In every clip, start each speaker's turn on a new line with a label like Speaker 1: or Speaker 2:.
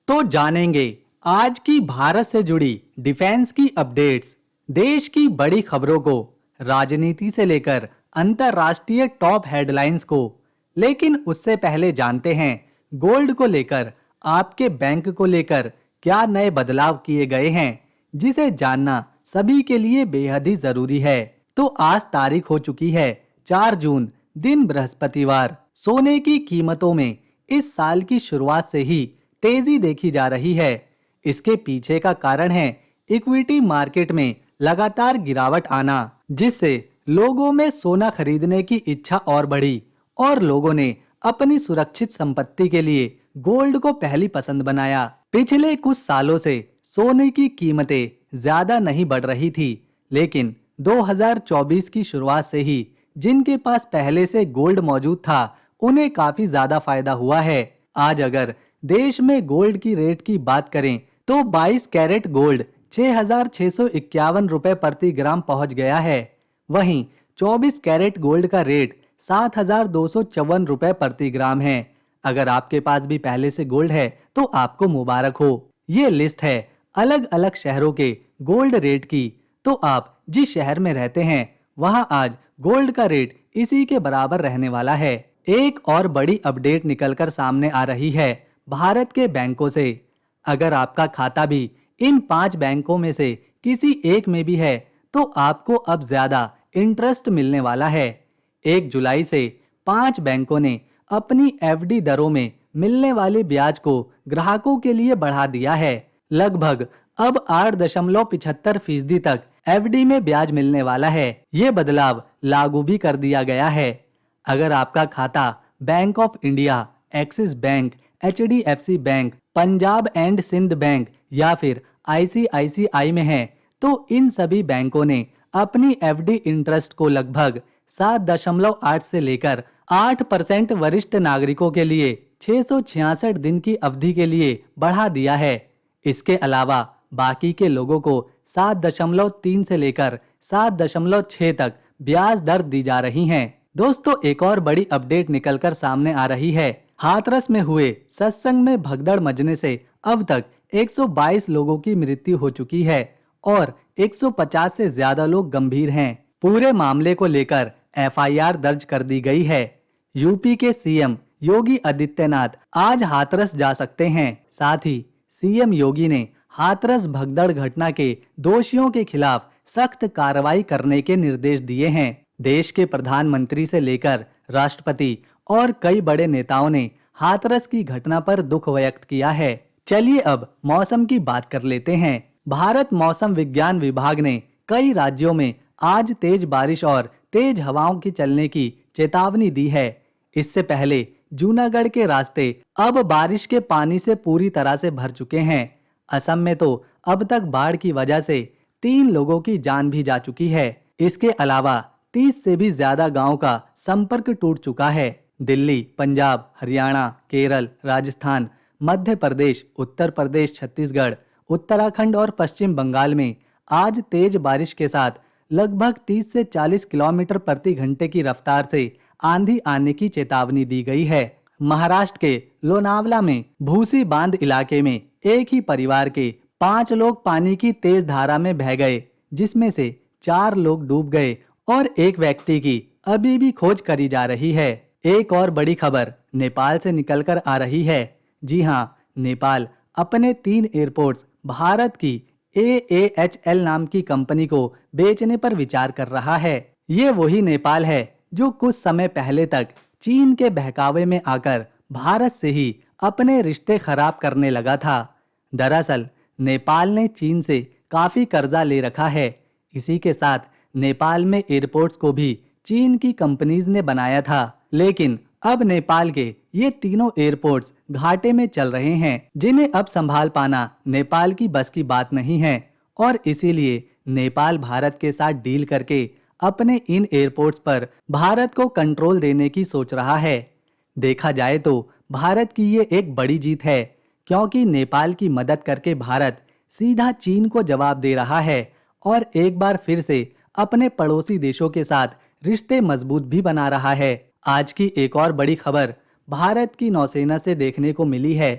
Speaker 1: तो जानेंगे आज की भारत से जुड़ी डिफेंस की अपडेट्स, देश की बड़ी खबरों को, राजनीति से लेकर अंतरराष्ट्रीय टॉप हेडलाइंस को। लेकिन उससे पहले जानते हैं गोल्ड को लेकर, आपके बैंक को लेकर क्या नए बदलाव किए गए हैं, जिसे जानना सभी के लिए बेहद ही जरूरी है। तो आज तारीख हो चुकी है 4 जून, दिन बृहस्पतिवार। सोने की कीमतों में इस साल की शुरुआत से ही तेजी देखी जा रही है। इसके पीछे का कारण है इक्विटी मार्केट में लगातार गिरावट आना, जिससे लोगों में सोना खरीदने की इच्छा और बढ़ी और लोगों ने अपनी सुरक्षित संपत्ति के लिए गोल्ड को पहली पसंद बनाया। पिछले कुछ सालों से सोने की कीमतें ज्यादा नहीं बढ़ रही थी, लेकिन 2024 की शुरुआत से ही जिनके पास पहले से गोल्ड मौजूद था उन्हें काफी ज्यादा फायदा हुआ है। आज अगर देश में गोल्ड की रेट की बात करें तो 22 कैरेट गोल्ड 6,651 रुपए प्रति ग्राम पहुंच गया है। वहीं 24 कैरेट गोल्ड का रेट 7,254 रुपए प्रति ग्राम है। अगर आपके पास भी पहले से गोल्ड है तो आपको मुबारक हो। ये लिस्ट है अलग अलग शहरों के गोल्ड रेट की। तो आप जिस शहर में रहते हैं वहां आज गोल्ड का रेट इसी के बराबर रहने वाला है। एक और बड़ी अपडेट निकलकर सामने आ रही है भारत के बैंकों से। अगर आपका खाता भी इन 5 बैंकों में से किसी एक में भी है तो आपको अब ज्यादा इंटरेस्ट मिलने वाला है। 1 जुलाई से 5 बैंकों ने अपनी एफडी दरों में मिलने वाले ब्याज को ग्राहकों के लिए बढ़ा दिया है। लगभग अब 8.75% तक एफडी में ब्याज मिलने वाला है। ये बदलाव लागू भी कर दिया गया है। अगर आपका खाता bank of India, Axis bank, HDFC bank, Punjab and Sind bank या फिर आईसीआईसीआई में है तो इन सभी बैंकों ने अपनी एफडी इंटरेस्ट को लगभग 7.8 से लेकर 8% वरिष्ठ नागरिकों के लिए 666 दिन की अवधि के लिए बढ़ा दिया है। इसके अलावा बाकी के लोगों को 7.3 से लेकर 7.6 तक ब्याज दर दी जा रही हैं। दोस्तों, एक और बड़ी अपडेट निकलकर सामने आ रही है। हाथरस में हुए सत्संग में भगदड़ मचने से अब तक 122 लोगों की मृत्यु हो चुकी है और 150 से ज्यादा लोग गंभीर हैं। पूरे मामले को लेकर एफआईआर दर्ज कर दी गई है। यूपी के सीएम योगी आदित्यनाथ आज हाथरस जा सकते हैं। साथ ही सीएम योगी ने हाथरस भगदड़ घटना के दोषियों के खिलाफ सख्त कार्रवाई करने के निर्देश दिए हैं। देश के प्रधानमंत्री से लेकर राष्ट्रपति और कई बड़े नेताओं ने हाथरस की घटना पर दुख व्यक्त किया है। चलिए अब मौसम की बात कर लेते हैं। भारत मौसम विज्ञान विभाग ने कई राज्यों में आज तेज बारिश और तेज हवाओं की चलने की चेतावनी दी है। इससे पहले जूनागढ़ के रास्ते अब बारिश के पानी से पूरी तरह से भर चुके हैं। असम में तो अब तक बाढ़ की वजह से 3 लोगों की जान भी जा चुकी है। इसके अलावा 30 से भी ज्यादा गांवों का संपर्क टूट चुका है। दिल्ली, पंजाब, हरियाणा, केरल, राजस्थान, मध्य प्रदेश, उत्तर प्रदेश, छत्तीसगढ़, उत्तराखंड और पश्चिम बंगाल में आज तेज बारिश के साथ लगभग 30 से 40 किलोमीटर प्रति घंटे की रफ्तार से आंधी आने की चेतावनी दी गई है। महाराष्ट्र के लोनावला में भूसी बांध इलाके में एक ही परिवार के 5 लोग पानी की तेज धारा में बह गए, जिसमें से 4 लोग डूब गए और एक व्यक्ति की अभी भी खोज करी जा रही है। एक और बड़ी खबर नेपाल से निकलकर आ रही है। जी हां, नेपाल अपने 3 एयरपोर्ट्स भारत की AAHL नाम की कंपनी को बेचने पर विचार कर रहा है। ये वही नेपाल है जो कुछ समय पहले तक चीन के बहकावे में आकर भारत से ही अपने रिश्ते खराब करने लगा था। दरअसल नेपाल ने चीन से काफी कर्जा ले रखा है। इसी के साथ नेपाल में एयरपोर्ट्स को भी चीन की कंपनीज ने बनाया था, लेकिन अब नेपाल के ये तीनों एयरपोर्ट्स घाटे में चल रहे हैं, जिन्हें अब संभाल पाना नेपाल की बस की बात नहीं है और इसीलिए नेपाल भारत के साथ डील करके अपने इन एयरपोर्ट्स पर भारत को कंट्रोल देने की सोच रहा है। देखा जाए तो भारत की ये एक बड़ी जीत है, क्योंकि नेपाल की मदद करके भारत सीधा चीन को जवाब दे रहा है और एक बार फिर से अपने पड़ोसी देशों के साथ रिश्ते मजबूत भी बना रहा है। आज की एक और बड़ी खबर भारत की नौसेना से देखने को मिली है।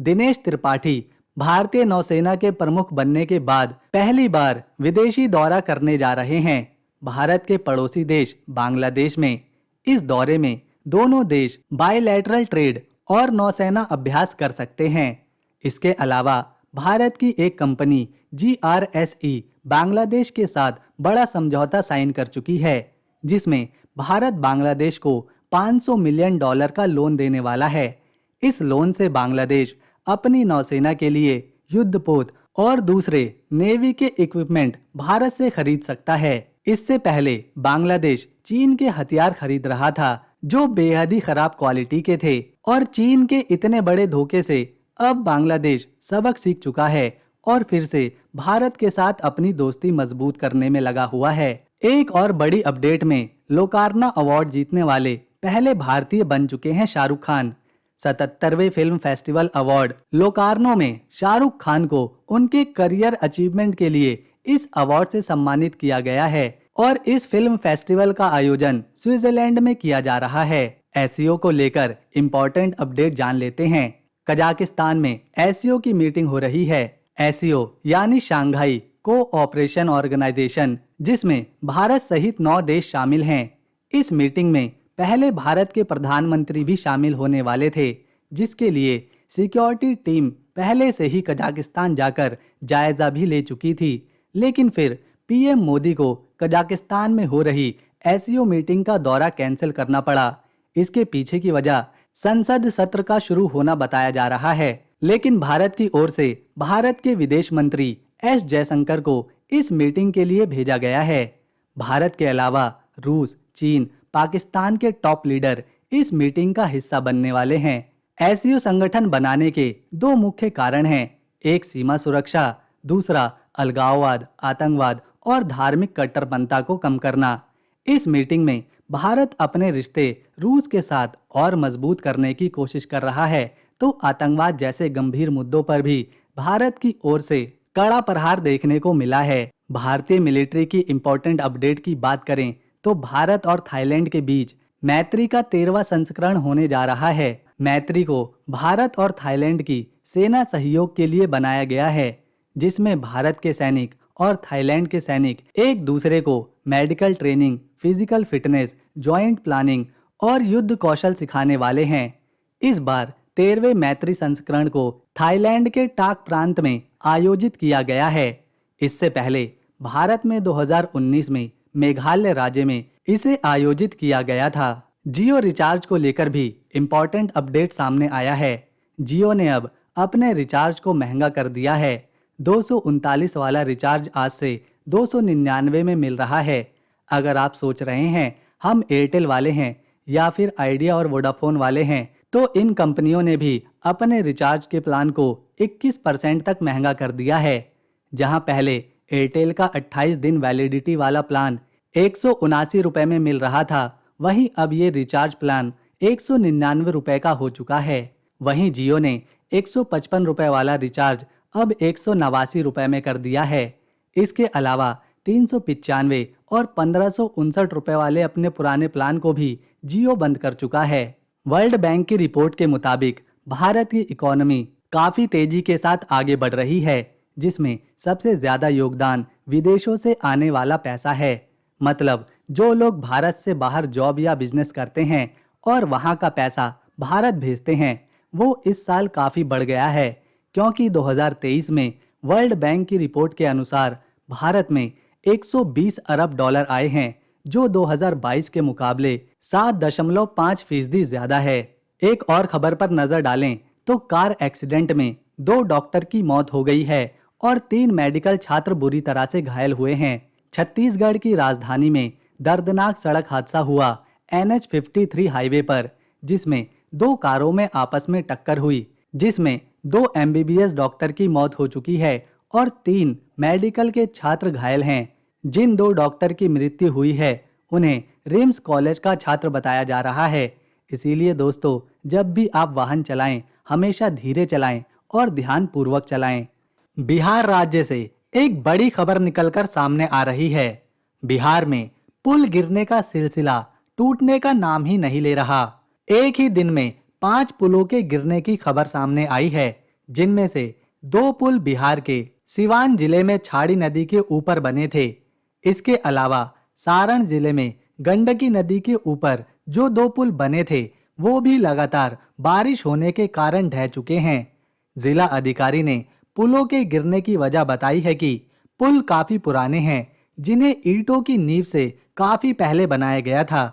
Speaker 1: दिनेश त्रिपाठी भारतीय नौसेना के प्रमुख बनने के बाद पहली बार विदेशी दौरा करने जा रहे हैं भारत के पड़ोसी देश बांग्लादेश में। इस दौरे में दोनों देश बायलैटरल ट्रेड और नौसेना अभ्यास कर सकते हैं। इसके अलावा भारत की एक कंपनी GRSE बांग्लादेश के साथ बड़ा समझौता साइन कर चुकी है, जिसमें भारत बांग्लादेश को $500 मिलियन का लोन देने वाला है। इस लोन से बांग्लादेश अपनी नौसेना के लिए युद्धपोत और दूसरे नेवी के इक्विपमेंट भारत से खरीद सकता है। इससे पहले बांग्लादेश चीन के हथियार खरीद रहा था, जो बेहद ही खराब क्वालिटी के थे, और चीन के इतने बड़े धोखे से अब बांग्लादेश सबक सीख चुका है और फिर से भारत के साथ अपनी दोस्ती मजबूत करने में लगा हुआ है। एक और बड़ी अपडेट में लोकार्नो अवार्ड जीतने वाले पहले भारतीय बन चुके हैं शाहरुख खान। 77वें फिल्म फेस्टिवल अवार्ड लोकार्नो में शाहरुख खान को उनके करियर अचीवमेंट के लिए इस अवार्ड से सम्मानित किया गया है और इस फिल्म फेस्टिवल का आयोजन स्विट्जरलैंड में किया जा रहा है। एसईओ को लेकर इम्पोर्टेंट अपडेट जान लेते हैं। कजाकिस्तान में एसईओ की मीटिंग हो रही है। एसईओ यानी शांघाई कोऑपरेशन ऑर्गेनाइजेशन, जिसमें भारत सहित 9 देश शामिल हैं। इस मीटिंग में पहले भारत के प्रधानमंत्री भी शामिल होने वाले थे, जिसके लिए सिक्योरिटी टीम पहले से ही कजाकिस्तान जाकर जायजा भी ले चुकी थी। लेकिन फिर पीएम मोदी को कजाकिस्तान में हो रही एसईओ मीटिंग का दौरा कैंसिल करना पड़ा। इसके पीछे की वजह संसद सत्र का शुरू होना बताया जा रहा है। लेकिन भारत की ओर से भारत के विदेश मंत्री एस जयशंकर को इस मीटिंग के लिए भेजा गया है। भारत के अलावा रूस, चीन, पाकिस्तान के टॉप लीडर इस मीटिंग का हिस्सा बनने वाले हैं। एसईओ संगठन बनाने के 2 मुख्य कारण हैं, एक सीमा सुरक्षा, दूसरा अलगाववाद, आतंकवाद और धार्मिक कट्टरपंथा को कम करना। इस मीटिंग में भारत अपने रिश्ते रूस के साथ और मजबूत करने की कोशिश कर रहा है, तो आतंकवाद जैसे गंभीर मुद्दों पर भी भारत की ओर से कड़ा प्रहार देखने को मिला है। भारतीय मिलिट्री की इंपॉर्टेंट अपडेट की बात करें तो भारत और थाईलैंड के बीच मैत्री का 13वां संस्करण होने जा रहा है। मैत्री को भारत और थाईलैंड की सेना सहयोग के लिए बनाया गया है, जिसमें भारत के सैनिक और थाईलैंड के सैनिक एक दूसरे को medical training, physical fitness, joint planning और युद्ध कौशल सिखाने वाले हैं। इस बार 13वें मैत्री संस्करण को थाईलैंड के टाक प्रांत में आयोजित किया गया है। इससे पहले भारत में 2019 में मेघालय राज्य में इसे आयोजित किया गया था। जियो रिचार्ज को लेकर भी इम्पोर्टेंट अपडेट सामने आया है। जियो ने अब अपने रिचार्ज को महंगा कर दिया है। 239 वाला रिचार्ज आज से 299 में मिल रहा है। अगर आप सोच रहे हैं हम एयरटेल वाले हैं या फिर आइडिया और वोडाफोन वाले हैं, तो इन कंपनियों ने भी अपने रिचार्ज के प्लान को 21% तक महंगा कर दिया है। जहां पहले एयरटेल का 28 दिन वैलिडिटी वाला प्लान 179 रुपए में मिल रहा था, वहीं अब ये रिचार्ज प्लान 199 रुपए का हो चुका है। वहीं जियो ने 155 रुपए वाला रिचार्ज अब 189 रुपए में कर दिया है। इसके अलावा 395 और 1559 रुपए वाले अपने पुराने प्लान को भी जियो बंद कर चुका है। वर्ल्ड बैंक की रिपोर्ट के मुताबिक भारत की इकोनॉमी काफी तेजी के साथ आगे बढ़ रही है, जिसमें सबसे ज्यादा योगदान विदेशों से आने वाला पैसा है। मतलब जो लोग भारत से बाहर जॉब या बिजनेस करते हैं और वहां का पैसा भारत भेजते हैं, वो इस साल काफी बढ़ गया है, क्योंकि 2023 में वर्ल्ड बैंक की रिपोर्ट के अनुसार भारत में 120 अरब डॉलर आए हैं, जो 2022 के मुकाबले 7.5% ज्यादा है। एक और खबर पर नजर डालें तो कार एक्सीडेंट में 2 डॉक्टर की मौत हो गई है और 3 मेडिकल छात्र बुरी तरह से घायल हुए हैं। छत्तीसगढ़ की राजधानी में दर्दनाक सड़क हादसा हुआ NH53 हाईवे पर, जिसमें 2 कारों में आपस में टक्कर हुई, जिसमें 2 MBBS डॉक्टर की मौत हो चुकी है और 3 मेडिकल के छात्र घायल हैं। जिन 2 डॉक्टर की मृत्यु हुई है उन्हें रिम्स कॉलेज का छात्र बताया जा रहा है। इसीलिए दोस्तों, जब भी आप वाहन चलाएं हमेशा धीरे चलाएं और ध्यान पूर्वक चलाएं। बिहार राज्य से एक बड़ी खबर निकलकर सामने आ रही है। बिहार में पुल गिरने का सिलसिला टूटने का नाम ही नहीं ले रहा। एक ही दिन में 5 पुलों के गिरने की खबर सामने आई है, जिनमें से 2 पुल बिहार के सिवान जिले में छाड़ी नदी के ऊपर बने थे। इसके अलावा सारण जिले में गंडकी नदी के ऊपर जो 2 पुल बने थे वो भी लगातार बारिश होने के कारण ढह चुके हैं। जिला अधिकारी ने पुलों के गिरने की वजह बताई है कि पुल काफी पुराने हैं, जिन्हें ईंटों की नींव से काफी पहले बनाया गया था।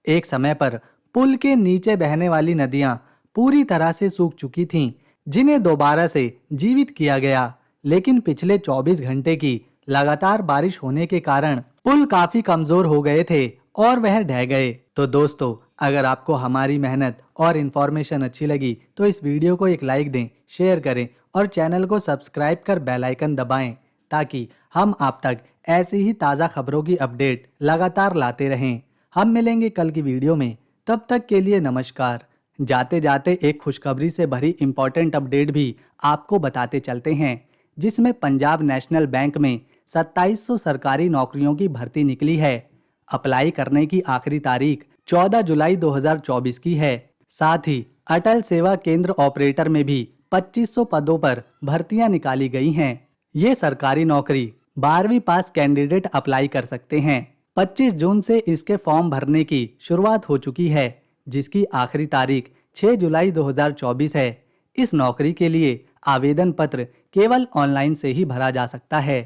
Speaker 1: एक समय पर पुल के नीचे बहने वाली नदियां पूरी तरह से सूख चुकी थीं, जिन्हें दोबारा से जीवित किया गया। लेकिन पिछले 24 घंटे की लगातार बारिश होने के कारण पुल काफी कमजोर हो गए थे और वह ढह गए। तो दोस्तों, अगर आपको हमारी मेहनत और इन्फॉर्मेशन अच्छी लगी तो इस वीडियो को एक लाइक दें, शेयर करें और चैनल को सब्सक्राइब कर बेल आइकन दबाएं, ताकि हम आप तक ऐसी ही ताज़ा खबरों की अपडेट लगातार लाते रहें। हम मिलेंगे कल की वीडियो में, तब तक के लिए नमस्कार। जाते जाते एक खुशखबरी से भरी इंपॉर्टेंट अपडेट भी आपको बताते चलते हैं, जिसमें पंजाब नेशनल बैंक में 2700 सरकारी नौकरियों की भर्ती निकली है। अप्लाई करने की आखिरी तारीख 14 जुलाई 2024 की है। साथ ही अटल सेवा केंद्र ऑपरेटर में भी 2500 पदों पर भर्तियां निकाली गई हैं। ये सरकारी नौकरी 12वीं पास कैंडिडेट अप्लाई कर सकते हैं। 25 जून से इसके फॉर्म भरने की शुरुआत हो चुकी है, जिसकी आखिरी तारीख 6 जुलाई 2024 है। इस नौकरी के लिए आवेदन पत्र केवल ऑनलाइन से ही भरा जा सकता है।